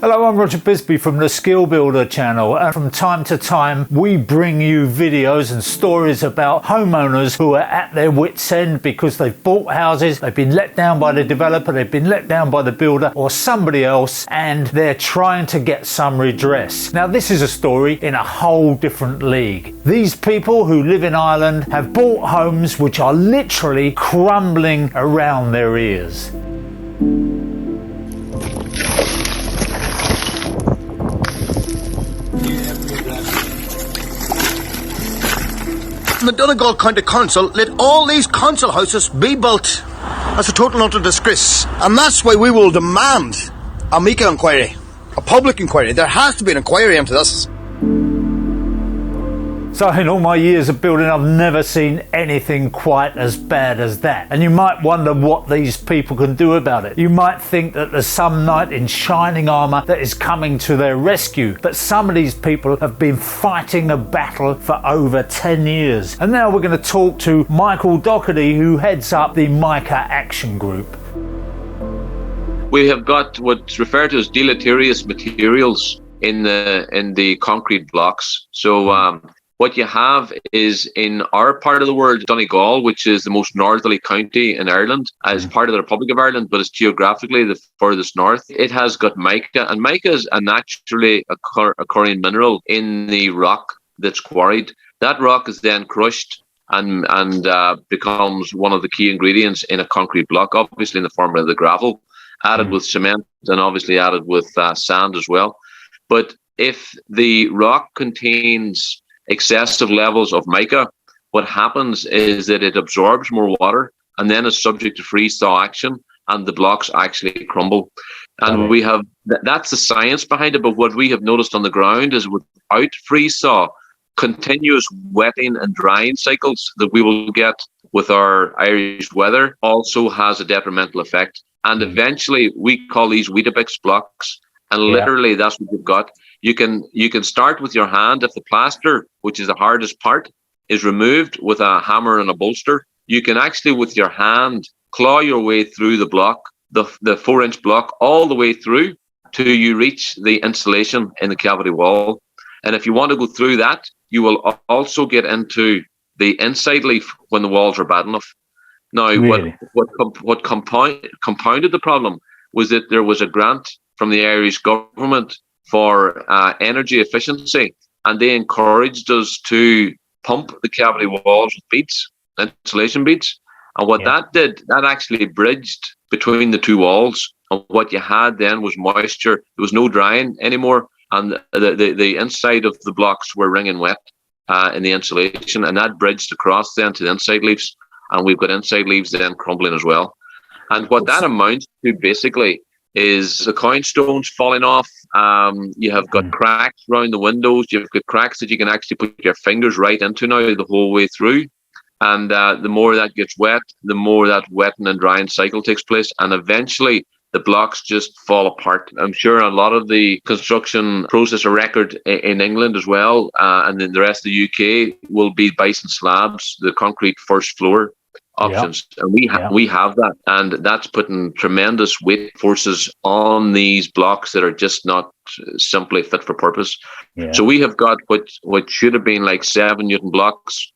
Hello, I'm Roger Bisbee from the Skill Builder channel, and from time to time we bring you videos and stories about homeowners who are at their wits' end because they've bought houses, they've been let down by the developer, they've been let down by the builder or somebody else, and they're trying to get some redress. Now this is a story in a whole different league. These people who live in Ireland have bought homes which are literally crumbling around their ears. The Donegal County Council let all these council houses be built. That's a total utter disgrace. And that's why we will demand a Mica inquiry, a public inquiry. There has to be an inquiry into this. So in all my years of building, I've never seen anything quite as bad as that. And you might wonder what these people can do about it. You might think that there's some knight in shining armour that is coming to their rescue. But some of these people have been fighting a battle for over 10 years. And now we're going to talk to Michael Doherty, who heads up the Mica Action Group. We have got what's referred to as deleterious materials in the concrete blocks. So what you have is, in our part of the world, Donegal, which is the most northerly county in Ireland, as part of the Republic of Ireland, but it's geographically the furthest north. It has got mica, and mica is a naturally occurring mineral in the rock that's quarried. That rock is then crushed and becomes one of the key ingredients in a concrete block, obviously in the form of the gravel, added with cement and obviously added with sand as well. But if the rock contains excessive levels of mica, what happens is that it absorbs more water and then is subject to freeze-thaw action, and the blocks actually crumble. And we have that's the science behind it. But what we have noticed on the ground is, without freeze-thaw, continuous wetting and drying cycles that we will get with our Irish weather also has a detrimental effect. And eventually, we call these Weetabix blocks, and literally that's what you've got. You can start with your hand. If the plaster, which is the hardest part, is removed with a hammer and a bolster, you can actually, with your hand, claw your way through the block, the 4-inch block, all the way through till you reach the insulation in the cavity wall. And if you want to go through that, you will also get into the inside leaf when the walls are bad enough. Now, really? what compounded the problem was that there was a grant from the Irish government for energy efficiency, and they encouraged us to pump the cavity walls with beads, insulation beads. And what that did, that actually bridged between the two walls. And what you had then was moisture. There was no drying anymore, and the inside of the blocks were wringing wet in the insulation, and that bridged across then to the inside leaves. And we've got inside leaves then crumbling as well. And what that amounts to basically is the coin stones falling off. You have got cracks around the windows. You've got cracks that you can actually put your fingers right into now the whole way through. And the more that gets wet, the more that wetting and drying cycle takes place. And eventually the blocks just fall apart. I'm sure a lot of the construction process of record in England as well, and in the rest of the UK, will be bison slabs, the concrete first floor options. And we have that, and that's putting tremendous weight forces on these blocks that are just not simply fit for purpose. So we have got what should have been like 7 Newton blocks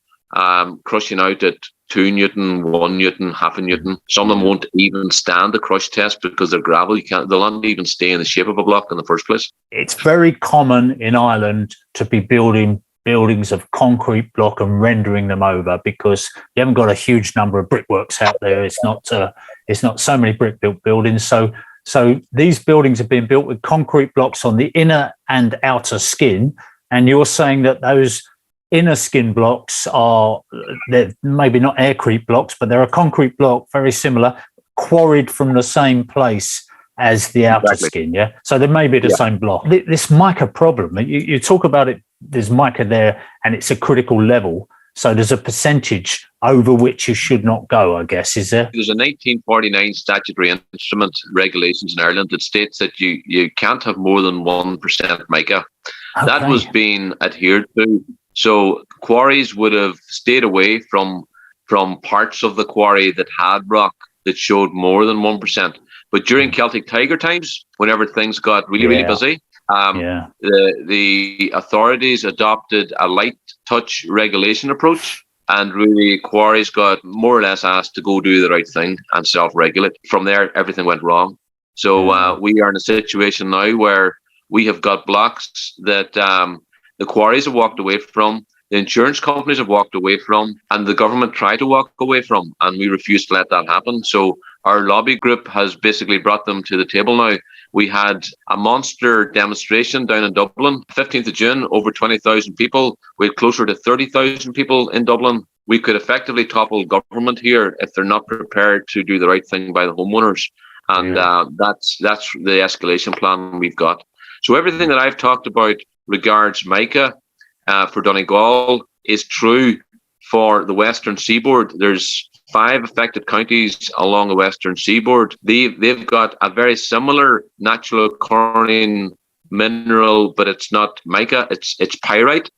crushing out at 2 Newton, 1 Newton, half a Newton. Some of them won't even stand the crush test because they're gravel. They'll not even stay in the shape of a block in the first place. It's very common in Ireland to be building buildings of concrete block and rendering them over because you haven't got a huge number of brickworks out there. It's not so many brick built buildings. So these buildings have been built with concrete blocks on the inner and outer skin. And you're saying that those inner skin blocks they're maybe not aircrete blocks, but they're a concrete block, very similar, quarried from the same place as the outer skin, So they may be the same block. This mica problem, you talk about it, there's mica there and it's a critical level. So there's a percentage over which you should not go, I guess, is there? There's a 1949 statutory instrument regulations in Ireland that states that you can't have more than 1% mica. Okay. That was being adhered to. So quarries would have stayed away from parts of the quarry that had rock that showed more than 1%. But during Celtic Tiger times, whenever things got really busy, the authorities adopted a light touch regulation approach, and really quarries got more or less asked to go do the right thing and self-regulate. From there, everything went wrong. So we are in a situation now where we have got blocks that the quarries have walked away from, the insurance companies have walked away from, and the government tried to walk away from, and we refuse to let that happen. So our lobby group has basically brought them to the table now. We had a monster demonstration down in Dublin, 15th of June, over 20,000 people. We had closer to 30,000 people in Dublin. We could effectively topple government here if they're not prepared to do the right thing by the homeowners. And that's the escalation plan we've got. So everything that I've talked about regards Mica for Donegal is true for the Western Seaboard. There's 5 affected counties along the Western Seaboard. They've got a very similar natural occurring mineral, but it's not mica. It's pyrite.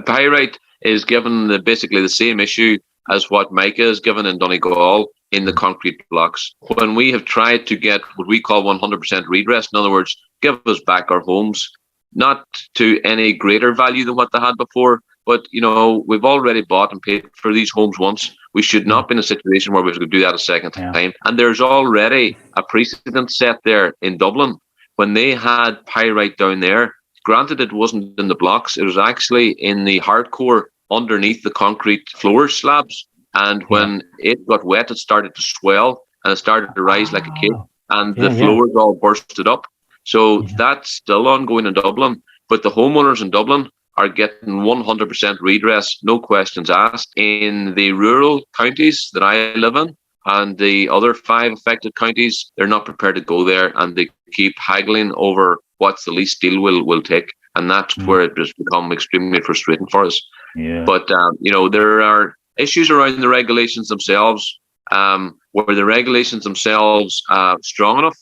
Pyrite is given basically the same issue as what mica is given in Donegal in the concrete blocks. When we have tried to get what we call 100% redress, in other words, give us back our homes, not to any greater value than what they had before, but we've already bought and paid for these homes once. We should not be in a situation where we have to do that a second time. And there's already a precedent set there in Dublin when they had pyrite down there. Granted, it wasn't in the blocks; it was actually in the hardcore underneath the concrete floor slabs. And when it got wet, it started to swell and it started to rise like a cake, and the floors all bursted up. So that's still ongoing in Dublin. But the homeowners in Dublin are getting 100% redress, no questions asked. In the rural counties that I live in and the other 5 affected counties, they're not prepared to go there, and they keep haggling over what's the least deal will take. And that's where it has become extremely frustrating for us. But, there are issues around the regulations themselves, where the regulations themselves are strong enough.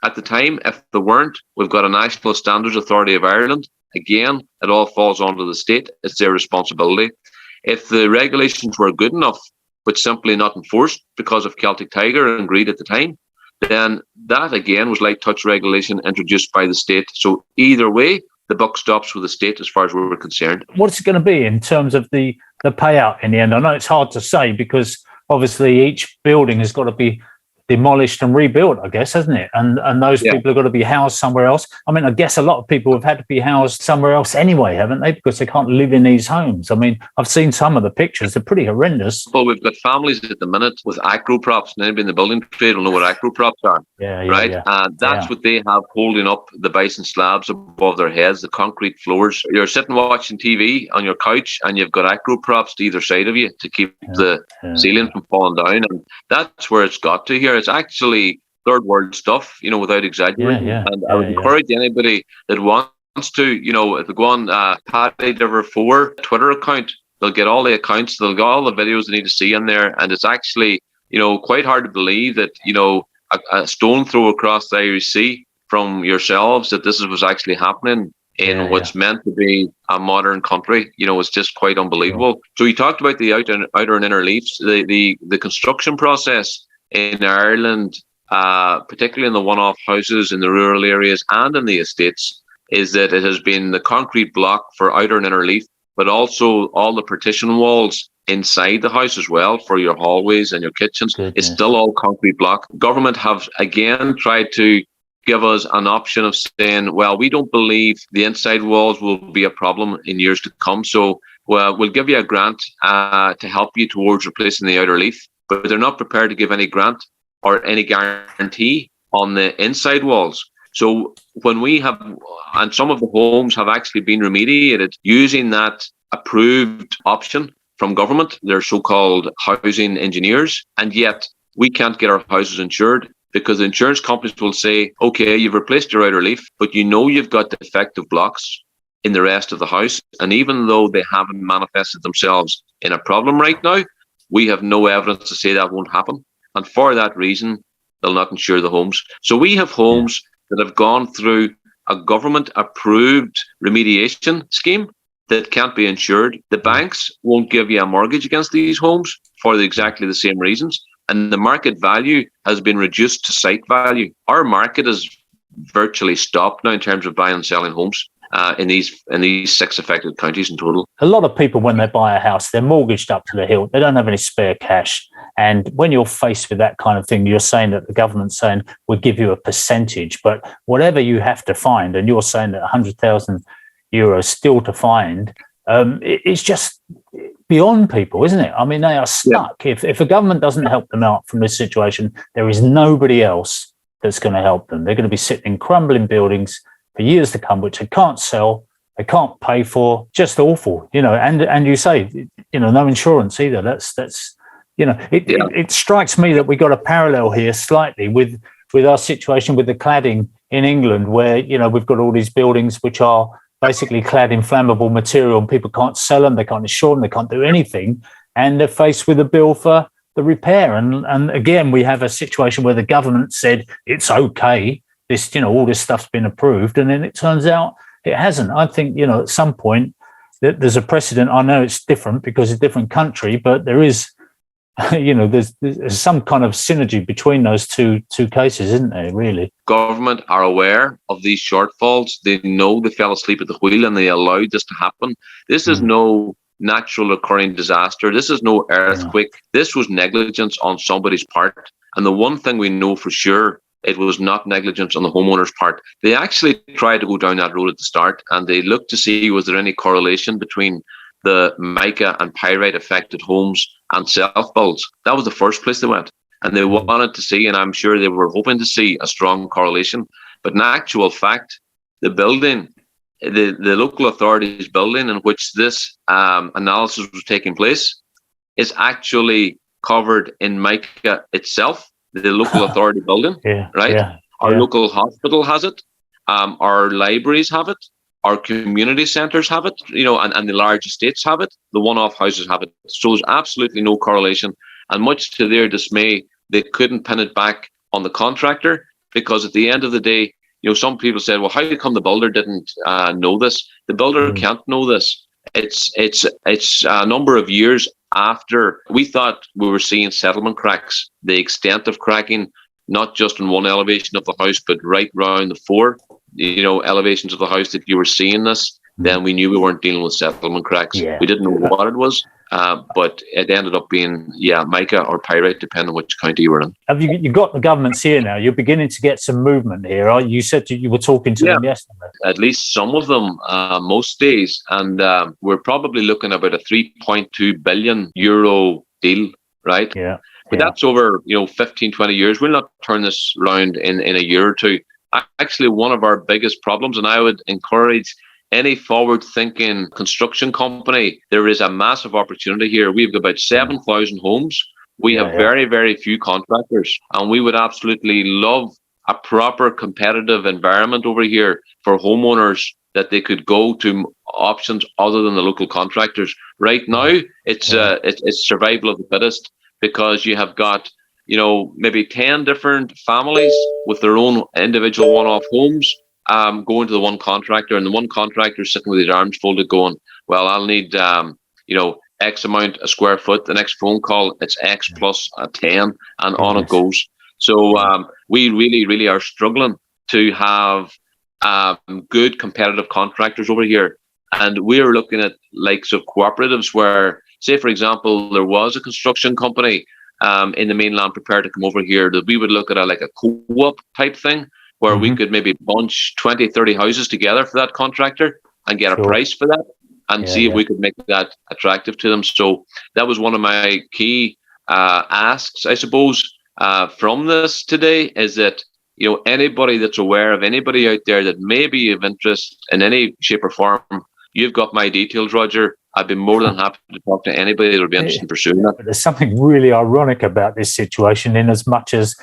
At the time, if they weren't, we've got a National Standards Authority of Ireland. Again, it all falls onto the state. It's their responsibility. If the regulations were good enough, but simply not enforced because of Celtic Tiger and greed at the time, then that again was light touch regulation introduced by the state. So either way, the buck stops with the state as far as we're concerned. What's it going to be in terms of the payout in the end? I know it's hard to say because obviously each building has got to be demolished and rebuilt, I guess, hasn't it? And those people have got to be housed somewhere else. I mean, I guess a lot of people have had to be housed somewhere else anyway, haven't they? Because they can't live in these homes. I mean, I've seen some of the pictures. They're pretty horrendous. Well, we've got families at the minute with acro props, and anybody in the building trade will know what acro props are. That's what they have holding up the bison slabs above their heads, the concrete floors. You're sitting watching TV on your couch and you've got acro props to either side of you to keep the ceiling from falling down. And that's where it's got to here. It's actually third world stuff, without exaggerating. And I would encourage anybody that wants to, if they go on Paddy Diver 4 Twitter account, they'll get all the accounts, they'll get all the videos they need to see in there. And it's actually, quite hard to believe that, a stone throw across the Irish Sea from yourselves, that this is what's actually happening in what's meant to be a modern country. It's just quite unbelievable. So you talked about the outer and inner leaves, the construction process in Ireland, particularly in the one-off houses in the rural areas and in the estates, is that it has been the concrete block for outer and inner leaf, but also all the partition walls inside the house as well for your hallways and your kitchens. It's still all concrete block. Government have again tried to give us an option of saying, well, we don't believe the inside walls will be a problem in years to come, so we'll give you a grant to help you towards replacing the outer leaf. But they're not prepared to give any grant or any guarantee on the inside walls. So when we have, and some of the homes have actually been remediated using that approved option from government, they're so-called housing engineers, and yet we can't get our houses insured because the insurance companies will say, okay, you've replaced your outer leaf, but you've got defective blocks in the rest of the house. And even though they haven't manifested themselves in a problem right now, we have no evidence to say that won't happen. And for that reason, they'll not insure the homes. So we have homes that have gone through a government-approved remediation scheme that can't be insured. The banks won't give you a mortgage against these homes for exactly the same reasons. and the market value has been reduced to site value. Our market is virtually stopped now in terms of buying and selling homes in these 6 affected counties in total. A lot of people, when they buy a house, they're mortgaged up to the hilt. They don't have any spare cash. And when you're faced with that kind of thing, you're saying that the government's saying, we'll give you a percentage, but whatever you have to find, and you're saying that 100,000 euros still to find, it's just beyond people, isn't it? I mean, they are stuck. Yeah. If a government doesn't help them out from this situation, there is nobody else that's going to help them. They're going to be sitting in crumbling buildings for years to come, which they can't sell, they can't pay for. Just awful, and you say, no insurance either. That's it strikes me that we got a parallel here slightly with our situation with the cladding in England, where we've got all these buildings which are basically clad in flammable material, and people can't sell them, they can't insure them, they can't do anything, and they're faced with a bill for the repair. And again, we have a situation where the government said it's okay, this all this stuff's been approved, and then it turns out it hasn't. I think at some point that there's a precedent. I know it's different because it's a different country, but there is there's some kind of synergy between those two cases, isn't there, really? Government are aware of these shortfalls. They know they fell asleep at the wheel and they allowed this to happen. This is no natural occurring disaster. This is no earthquake. This was negligence on somebody's part. And the one thing we know for sure, it was not negligence on the homeowner's part. They actually tried to go down that road at the start, and they looked to see, was there any correlation between the mica and pyrite affected homes and self-builds. That was the first place they went. And they wanted to see, and I'm sure they were hoping to see, a strong correlation. But in actual fact, the building, the local authorities building in which this analysis was taking place is actually covered in mica itself, the local authority building, right? Yeah, our local hospital has it. Our libraries have it. Our community centres have it, and the large estates have it. The one-off houses have it. So there's absolutely no correlation. And much to their dismay, they couldn't pin it back on the contractor, because at the end of the day, some people said, well, how come the builder didn't know this? The builder can't know this. It's a number of years after we thought we were seeing settlement cracks. The extent of cracking, not just in one elevation of the house, but right round the 4 elevations of the house that you were seeing this, then we knew we weren't dealing with settlement cracks. We didn't know what it was, but it ended up being mica or pyrite, depending on which county you were in. Have you got the governments here now? You're beginning to get some movement here. You said you were talking to them yesterday. At least some of them, most days, and we're probably looking at about a 3.2 billion euro deal, right? But that's over 15, 20 years. We'll not turn this around in a year or two. Actually, one of our biggest problems, and I would encourage any forward-thinking construction company, there is a massive opportunity here. We've got about 7,000 homes. We have very, very few contractors, and we would absolutely love a proper competitive environment over here for homeowners, that they could go to options other than the local contractors. Right now, it's survival of the fittest, because you have got maybe 10 different families with their own individual one-off homes going to the one contractor, and the one contractor sitting with his arms folded going, well, I'll need, X amount a square foot. The next phone call, it's X plus 10, and on it goes. So we really, really are struggling to have good competitive contractors over here. And we're looking at likes of cooperatives where, say, for example, there was a construction company in the mainland prepared to come over here, that we would look at a co-op type thing, where we could maybe bunch 20, 30 houses together for that contractor and get a price for that, and see if we could make that attractive to them. So that was one of my key asks, I suppose, from this today, is that anybody that's aware of anybody out there that may be of interest in any shape or form, you've got my details, Roger. I'd be more than happy to talk to anybody that would be interested in pursuing that. There's something really ironic about this situation, in as much as,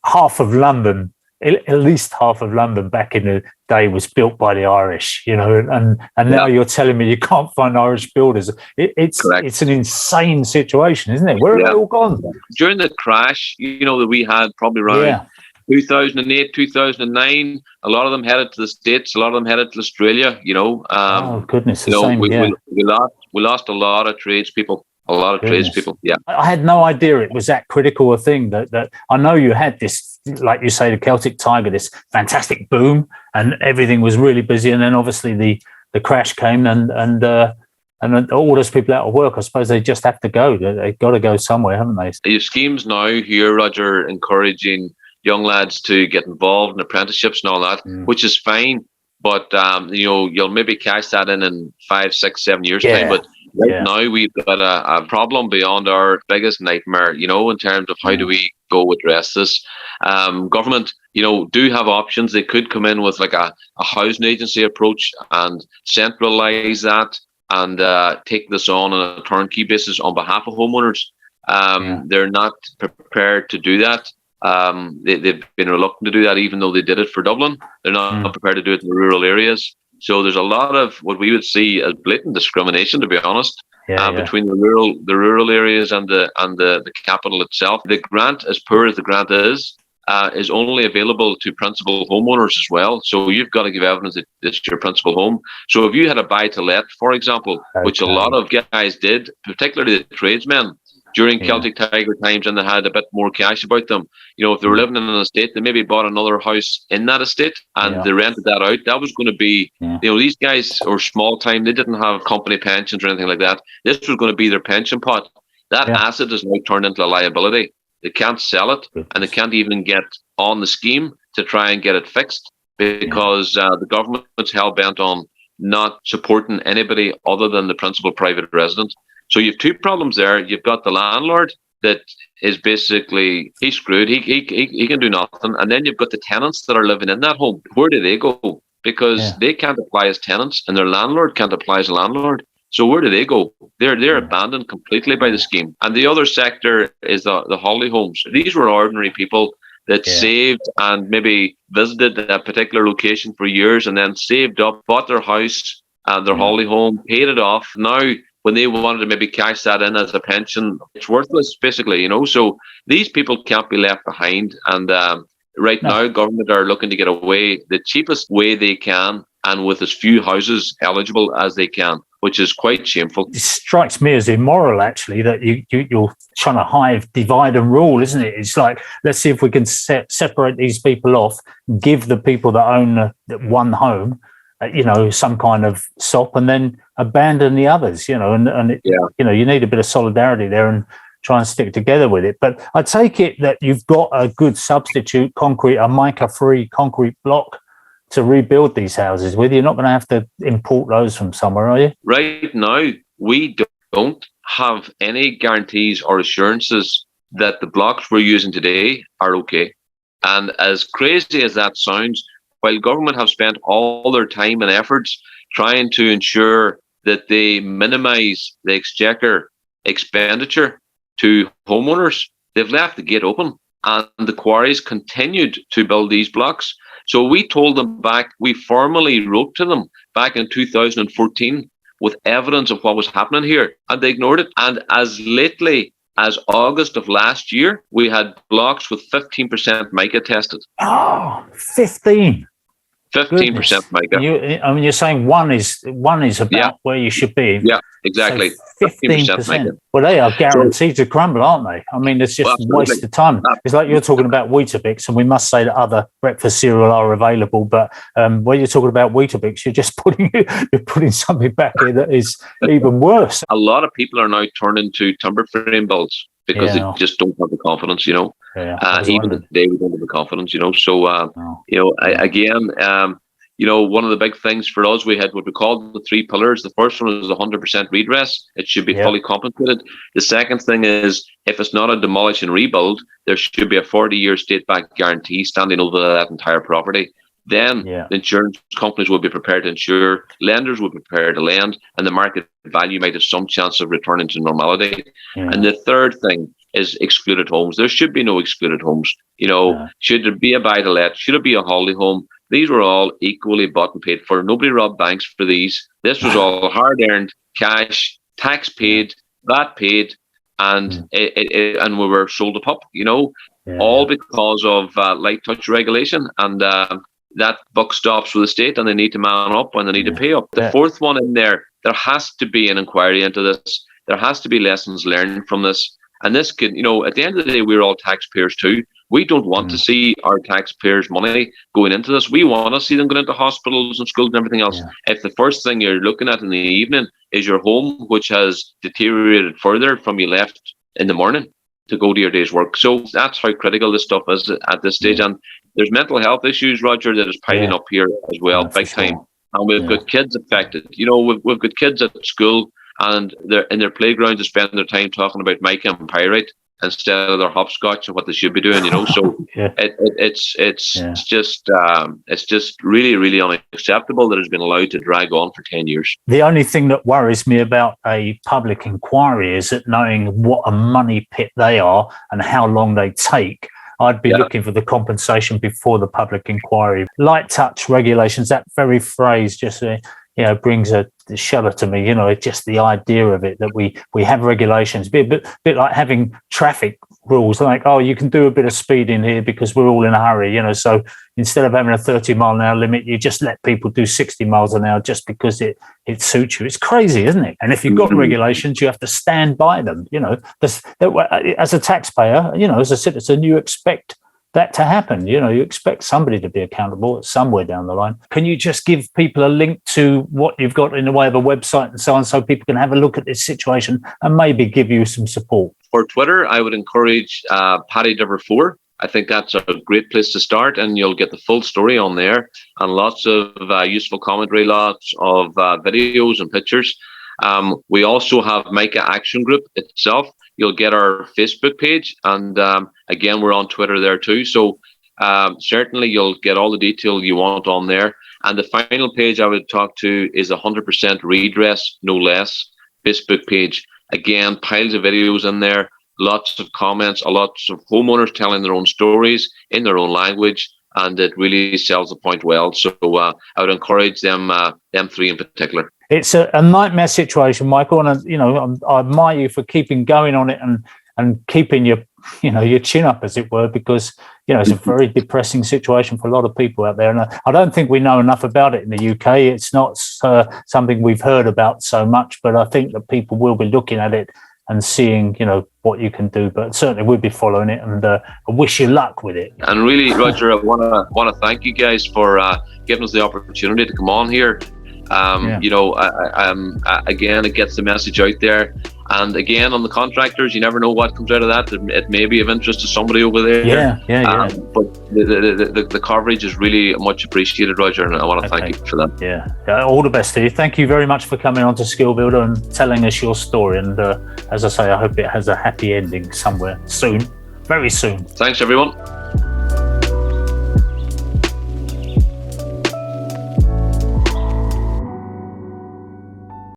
half of London, at least half of London back in the day, was built by the Irish, and now you're telling me you can't find Irish builders. It's an insane situation, isn't it? Where are they all gone? During the crash, that we had probably around 2008, 2009, a lot of them headed to the States, a lot of them headed to Australia, oh, goodness, we lost a lot of tradespeople A lot of Goodness. tradespeople. Yeah. I had no idea it was that critical a thing. That I know you had this, like you say, the Celtic Tiger, this fantastic boom, and everything was really busy. And then obviously the crash came, and all those people out of work. I suppose they just have to go. They've got to go somewhere, haven't they? There's schemes now here, Roger, encouraging young lads to get involved in apprenticeships and all that, which is fine. But you'll maybe cash that in 5, 6, 7 years time. But now we've got a problem beyond our biggest nightmare, in terms of how do we go address this. Government, do have options. They could come in with like a housing agency approach and centralise that and take this on a turnkey basis on behalf of homeowners. They're not prepared to do that. They've been reluctant to do that, even though they did it for Dublin. They're not prepared to do it in the rural areas. So there's a lot of what we would see as blatant discrimination, to be honest, between the rural areas and the capital itself. The grant, as poor as the grant is only available to principal homeowners as well. So you've got to give evidence that it's your principal home. So if you had a buy-to-let, for example, which a lot of guys did, particularly the tradesmen, during Celtic Tiger times, and they had a bit more cash about them. If they were living in an estate, they maybe bought another house in that estate and they rented that out. That was going to be, these guys are small time. They didn't have company pensions or anything like that. This was going to be their pension pot. That asset is now turned into a liability. They can't sell it, and they can't even get on the scheme to try and get it fixed because the government's hell-bent on not supporting anybody other than the principal private resident. So you have two problems there. You've got the landlord that is basically, he's screwed. He can do nothing. And then you've got the tenants that are living in that home. Where do they go? Because they can't apply as tenants and their landlord can't apply as a landlord. So where do they go? They're abandoned completely by the scheme. And the other sector is the holiday homes. These were ordinary people that saved and maybe visited a particular location for years and then saved up, bought their house and their holiday home, paid it off. Now, when they wanted to maybe cash that in as a pension, it's worthless, basically, So these people can't be left behind. And now, government are looking to get away the cheapest way they can and with as few houses eligible as they can, which is quite shameful. It strikes me as immoral, actually, that you're trying to divide and rule, isn't it? It's like, let's see if we can separate these people off, give the people that own one home some kind of SOP, and then abandon the others, you need a bit of solidarity there and try and stick together with it. But I take it that you've got a good substitute concrete, a mica-free concrete block to rebuild these houses with. You're not going to have to import those from somewhere, are you? Right now, we don't have any guarantees or assurances that the blocks we're using today are okay. And as crazy as that sounds, while government have spent all their time and efforts trying to ensure that they minimise the exchequer expenditure to homeowners, they've left the gate open and the quarries continued to build these blocks. So we told them we formally wrote to them back in 2014 with evidence of what was happening here, and they ignored it. And as lately as August of last year, we had blocks with 15% mica tested. Oh, 15%. 15% mica. You're saying one is about where you should be. Yeah, exactly. So 15%. Mica. Well, they are guaranteed to crumble, aren't they? I mean, it's just a waste of time. It's like you're talking about Weetabix, and we must say that other breakfast cereal are available. But when you're talking about Weetabix, you're just putting something back here that is even worse. A lot of people are now turning to timber frame builds because they just don't have the confidence, even today we don't have the confidence, So, one of the big things for us, we had what we called the 3 pillars. The first one is 100% redress. It should be fully compensated. The second thing is, if it's not a demolish and rebuild, there should be a 40-year state-backed guarantee standing over that entire property. Then the insurance companies will be prepared to insure, lenders will be prepared to lend, and the market value might have some chance of returning to normality. And the third thing is excluded homes. There should be no excluded homes. Should there be a buy-to-let? Should it be a holiday home? These were all equally bought and paid for. Nobody robbed banks for these. This was all hard-earned cash, tax paid, VAT paid, and and we were sold a pup. All because of light touch regulation and. That buck stops with the state and they need to man up and they need to pay up. The fourth one in there has to be an inquiry into this. there has to be lessons learned from this. And this could, at the end of the day, we're all taxpayers too. We don't want to see our taxpayers' money going into this. We want to see them going into hospitals and schools and everything else. Yeah. If the first thing you're looking at in the evening is your home, which has deteriorated further from you left in the morning to go to your day's work. So that's how critical this stuff is at this stage. And there's mental health issues, Roger, that is piling up here as well, big time. And we've got kids affected. We've got kids at school, and they're in their playground to spend their time talking about mica and pyrite instead of their hopscotch and what they should be doing. So it's just really, really unacceptable that it's been allowed to drag on for 10 years. The only thing that worries me about a public inquiry is that knowing what a money pit they are and how long they take, I'd be looking for the compensation before the public inquiry. Light touch regulations, that very phrase just brings a shudder to me. Just the idea of it, that we have regulations, a bit like having traffic rules, like, you can do a bit of speeding here because we're all in a hurry, so instead of having a 30-mile-an-hour limit, you just let people do 60 miles an hour just because it suits you. It's crazy, isn't it? And if you've got regulations, you have to stand by them. As a taxpayer, as a citizen, you expect that to happen. You expect somebody to be accountable somewhere down the line. Can you just give people a link to what you've got in the way of a website and so on, so people can have a look at this situation and maybe give you some support? For Twitter, I would encourage Paddy Diver 4. I think that's a great place to start, and you'll get the full story on there, and lots of useful commentary, lots of videos and pictures. We also have Mica Action Group itself. You'll get our Facebook page, and again, we're on Twitter there too. So certainly you'll get all the detail you want on there. And the final page I would talk to is 100% Redress No Less Facebook page. Again, piles of videos in there, lots of comments, lots of homeowners telling their own stories in their own language, and it really sells the point well. So I would encourage them three in particular. It's a nightmare situation, Michael, and I admire you for keeping going on it and keeping your chin up, as it were, because it's a very depressing situation for a lot of people out there. And I don't think we know enough about it in the UK. It's not something we've heard about so much, but I think that people will be looking at it and seeing, what you can do. But certainly we'll be following it, and I wish you luck with it. And really, Roger, I want to thank you guys for giving us the opportunity to come on here. Again, it gets the message out there. And again, on the contractors, you never know what comes out of that. It may be of interest to somebody over there. Yeah. But the coverage is really much appreciated, Roger, and I want to thank you for that. Yeah, all the best to you. Thank you very much for coming on to Skill Builder and telling us your story. And as I say, I hope it has a happy ending somewhere soon, very soon. Thanks, everyone.